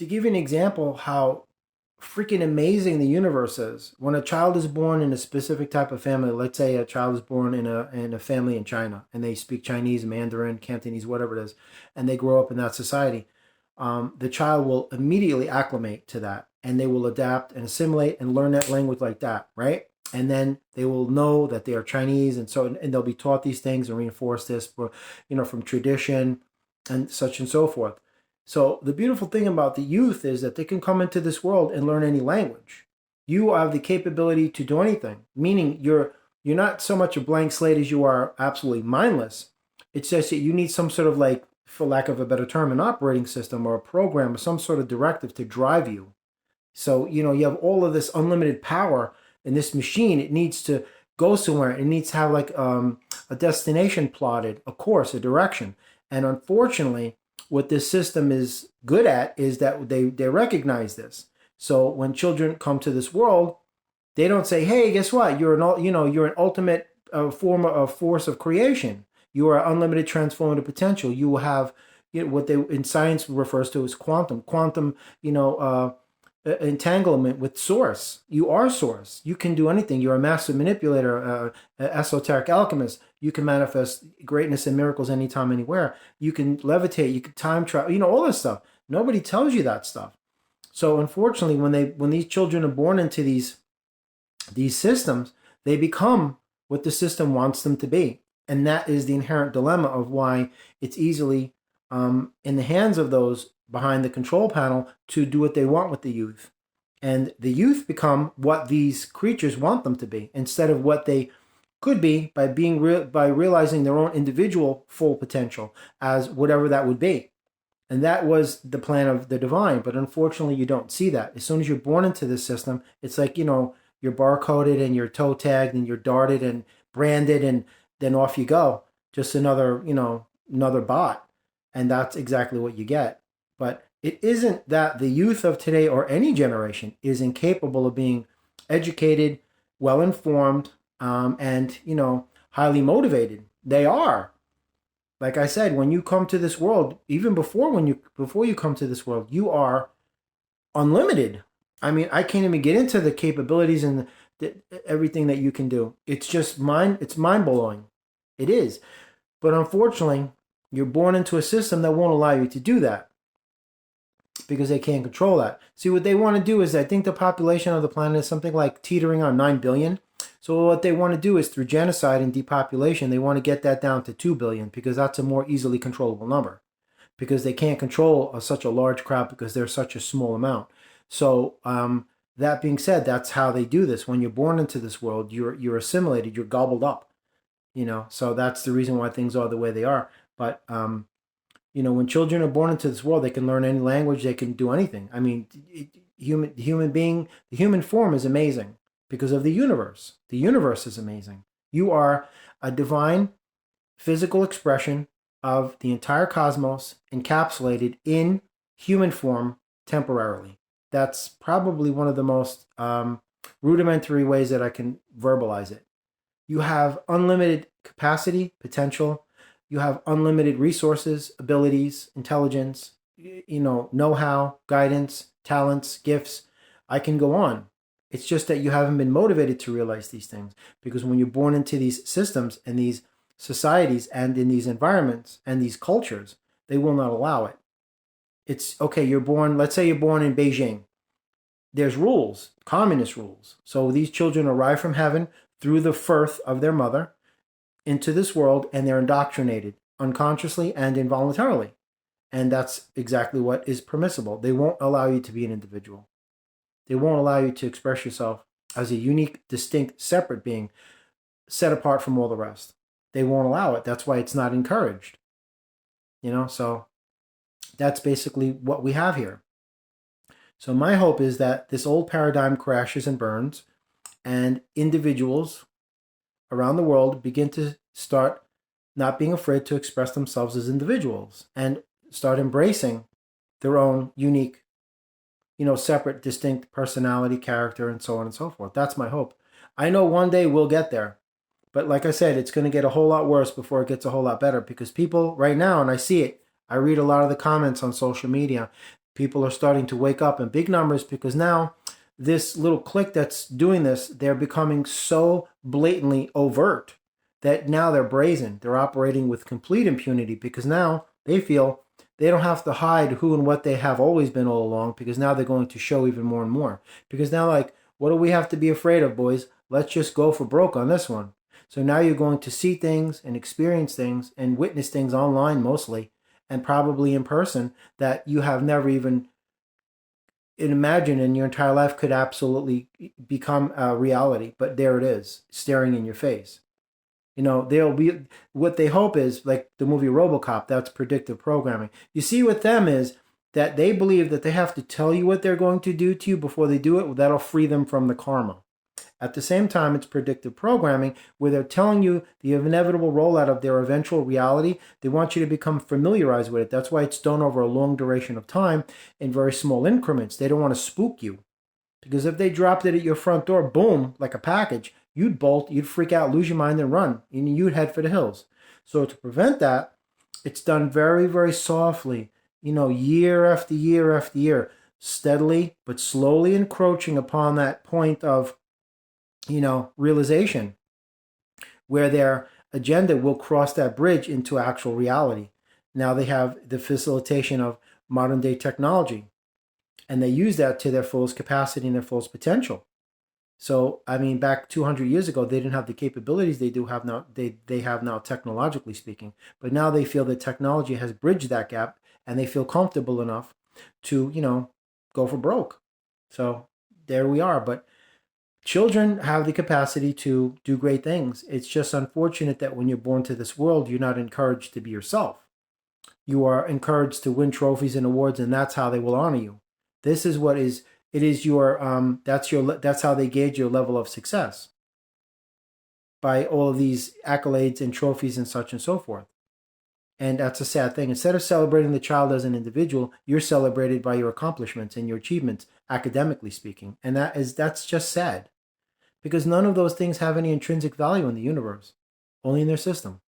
to give you an example how freaking amazing the universe is. When a child is born in a specific type of family, let's say a child is born in a family in China and they speak Chinese, Mandarin, Cantonese, whatever it is, and they grow up in that society, the child will immediately acclimate to that and they will adapt and assimilate and learn that language like that, right? And then they will know that they are Chinese, and they'll be taught these things and reinforce this for, from tradition and such and so forth. So the beautiful thing about the youth is that they can come into this world and learn any language. You have the capability to do anything, meaning you're not so much a blank slate as you are absolutely mindless. It's just that you need some sort of, like, for lack of a better term, an operating system or a program or some sort of directive to drive you. So, you have all of this unlimited power in this machine. It needs to go somewhere. It needs to have, like, a destination plotted, a course, a direction. And unfortunately, what this system is good at is that they recognize this. So when children come to this world, they don't say, "Hey, guess what? You're an ultimate form of force of creation. You are unlimited transformative potential. You will have, what they in science refers to as quantum, entanglement with source. You are source. You can do anything. You're a master manipulator, esoteric alchemist. You can manifest greatness and miracles anytime, anywhere. You can levitate. You can time travel. All this stuff. Nobody tells you that stuff. So unfortunately, when these children are born into these systems, they become what the system wants them to be, and that is the inherent dilemma of why it's easily in the hands of those behind the control panel to do what they want with the youth. And the youth become what these creatures want them to be instead of what they could be by realizing their own individual full potential as whatever that would be. And that was the plan of the divine. But unfortunately, you don't see that. As soon as you're born into this system, it's like, you're barcoded and you're toe tagged and you're darted and branded, and then off you go. Just another bot. And that's exactly what you get. But it isn't that the youth of today or any generation is incapable of being educated, well informed, and highly motivated. They are. Like I said, when you come to this world, even before you come to this world, you are unlimited. I mean, I can't even get into the capabilities and everything that you can do. It's mind blowing. It is. But unfortunately, you're born into a system that won't allow you to do that because they can't control that. See, what they want to do is, I think the population of the planet is something like teetering on 9 billion. So what they want to do is, through genocide and depopulation, they want to get that down to 2 billion because that's a more easily controllable number, because they can't control such a large crowd because they're such a small amount. So that being said, that's how they do this. When you're born into this world, you're assimilated, you're gobbled up. So that's the reason why things are the way they are. But when children are born into this world, they can learn any language, they can do anything. I mean, the human form is amazing because of the universe. The universe is amazing. You are a divine physical expression of the entire cosmos encapsulated in human form temporarily. That's probably one of the most rudimentary ways that I can verbalize it. You have unlimited capacity, potential. You have unlimited resources, abilities, intelligence, know-how, guidance, talents, gifts. I can go on. It's just that you haven't been motivated to realize these things, because when you're born into these systems and these societies and in these environments and these cultures, they will not allow it. It's okay, let's say you're born in Beijing. There's rules, communist rules. So these children arrive from heaven through the birth of their mother into this world, and they're indoctrinated unconsciously and involuntarily. And that's exactly what is permissible. They won't allow you to be an individual. They won't allow you to express yourself as a unique, distinct, separate being, set apart from all the rest. They won't allow it. That's why it's not encouraged. So that's basically what we have here. So my hope is that this old paradigm crashes and burns, and individuals around the world begin to start not being afraid to express themselves as individuals and start embracing their own unique, separate, distinct personality, character, and so on and so forth. That's my hope. I know one day we'll get there. But like I said, it's going to get a whole lot worse before it gets a whole lot better, because people right now, and I see it, I read a lot of the comments on social media, People are starting to wake up in big numbers because now this little clique that's doing this, they're becoming so blatantly overt that now they're brazen. They're operating with complete impunity because now they feel they don't have to hide who and what they have always been all along, because now they're going to show even more and more. Because now, like, what do we have to be afraid of, boys? Let's just go for broke on this one. So now you're going to see things and experience things and witness things online mostly, and probably in person, that you have never even imagined in your entire life could absolutely become a reality. But there it is, staring in your face. They'll be, what they hope is like the movie RoboCop. That's predictive programming. You see, with them is that they believe that they have to tell you what they're going to do to you before they do it. That'll free them from the karma. At the same time, it's predictive programming, where they're telling you the inevitable rollout of their eventual reality. They want you to become familiarized with it. That's why it's done over a long duration of time in very small increments. They don't want to spook you. Because if they dropped it at your front door, boom, like a package, you'd bolt, you'd freak out, lose your mind, and run. And you'd head for the hills. So to prevent that, it's done very, very softly, year after year after year, steadily but slowly encroaching upon that point of, realization, where their agenda will cross that bridge into actual reality. Now they have the facilitation of modern day technology, and they use that to their fullest capacity and their fullest potential. So, I mean, back 200 years ago, they didn't have the capabilities they do have now. They have now, technologically speaking. But now they feel that technology has bridged that gap, and they feel comfortable enough to, go for broke. So there we are. But children have the capacity to do great things. It's just unfortunate that when you're born to this world, you're not encouraged to be yourself. You are encouraged to win trophies and awards, and that's how they will honor you. This is what is it is your that's how they gauge your level of success, by all of these accolades and trophies and such and so forth. And that's a sad thing. Instead of celebrating the child as an individual, you're celebrated by your accomplishments and your achievements, academically speaking. And that's just sad, because none of those things have any intrinsic value in the universe, only in their system.